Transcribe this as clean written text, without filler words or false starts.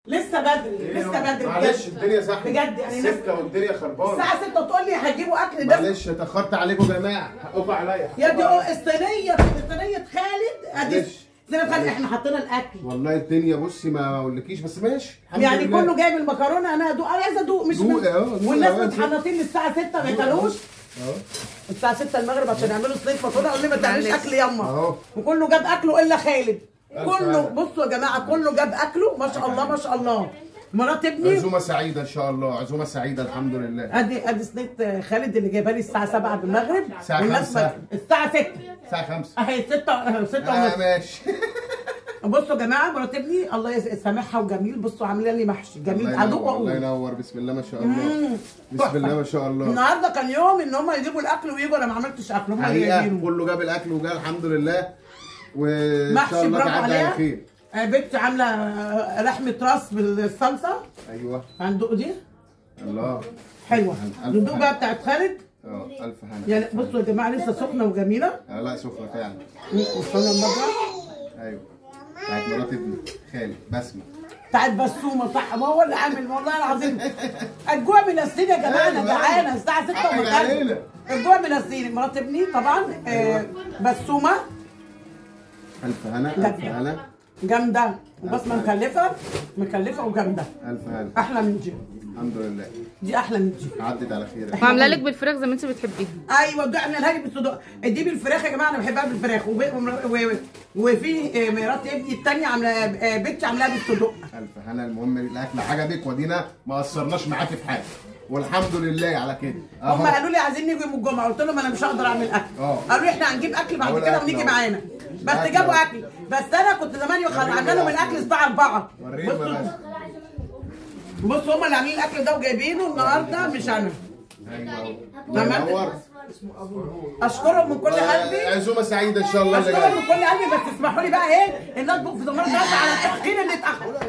لسه بدري لسه بدري معلش الدنيا زحمه بجد يعني 6 والدنيا خربانه. الساعه 6 تقول لي هتجيبوا اكل ده؟ معلش اتاخرت عليكم يا جماعه، حقكم عليا. يا دي الصينيه خالد ادي صينيه خالد احنا حطينا الاكل. والله الدنيا بصي ما اقولكيش، بس ماشي الحمد يعني لله. كله جايب المكرونه، انا ادوق، انا عايزه ادوق مش والناس متحنطين للساعه 6 ما ياكلوش. الساعه 6 المغرب عشان يعملوا صينيه مكرونه، قالوا لي ما تعمليش اكل ياما. وكله جاب اكله الا خالد. كله بصوا يا جماعه كله جاب اكله ما شاء الله ما شاء الله. مرات ابني عزومه سعيده ان شاء الله، عزومه سعيده الحمد لله. ادي صينيه خالد اللي جايبها لي الساعه 7 بالمغرب. الساعه 5 الساعه 6 الساعه 5 اهي 6 ونص. ماشي. بصوا يا جماعه مرات ابني الله يسامحها وجميل، بصوا عامله لي محشي جميل ادوق واقول الله ينور. بسم الله ما شاء الله. بسم الله ما شاء الله. النهارده كان يوم ان هم يجيبوا الاكل ويجوا، انا ما عملتش اكل، هم اللي جايبينه. كله جاب الاكل وجا الحمد لله، وان شاء الله تعدي على خير. بنتي عامله لحمه راس بالصلصه. ايوه هندوق دي. الله حلوه. ندوق بقى بتاعت خالد. الف هنا. يعني بصوا يا جماعه لسه سخنه وجميله. لا سخنه فعلا. وصلنا المره. ايوه بتاعت مرات ابني خالد بسمه. بتاعت بسومه صح، ما هو اللي عامل والله العظيم. الجوع منسيني يا جماعه، انا جعانه الساعه 6 ومكان. الجوع منسيني. مرات ابني طبعا بسومه. الف هنا الف هنا. جامده وبسمه مكلفه وجامده. الف هنا. احلى من دي الحمد لله. دي احلى من دي. عدت على خير. وعامله لك بالفراخ زي ما انت بتحبيها. ايوه دي اعملها لي بالصدق. دي بالفراخ يا جماعه، انا بحبها بالفراخ. وفي مرات ابني الثانيه عامله بنتي عاملاها بالصدق. الف هنا. المهم الاكل عجبك ودينا ما قصرناش معاكي في حاجه والحمد لله على كده. هم قالوا لي عايزين نيجي يوم الجمعه، قلت لهم انا مش هقدر اعمل اكل. قالوا لي احنا هنجيب اكل بعد كده ونيجي معانا، بس جابوا اكل. بس انا كنت زمان عامله لهم الاكل الساعه 4. بصوا هم اللي عاملين الاكل ده وجايبينه النهارده مش انا. ايوه اشكرهم من كل قلبي. عزومه سعيده ان شاء الله. اشكرهم من كل قلبي، بس اسمحوا لي بقى ايه ان اطبخ في زمانه على التاخير اللي اتاخر.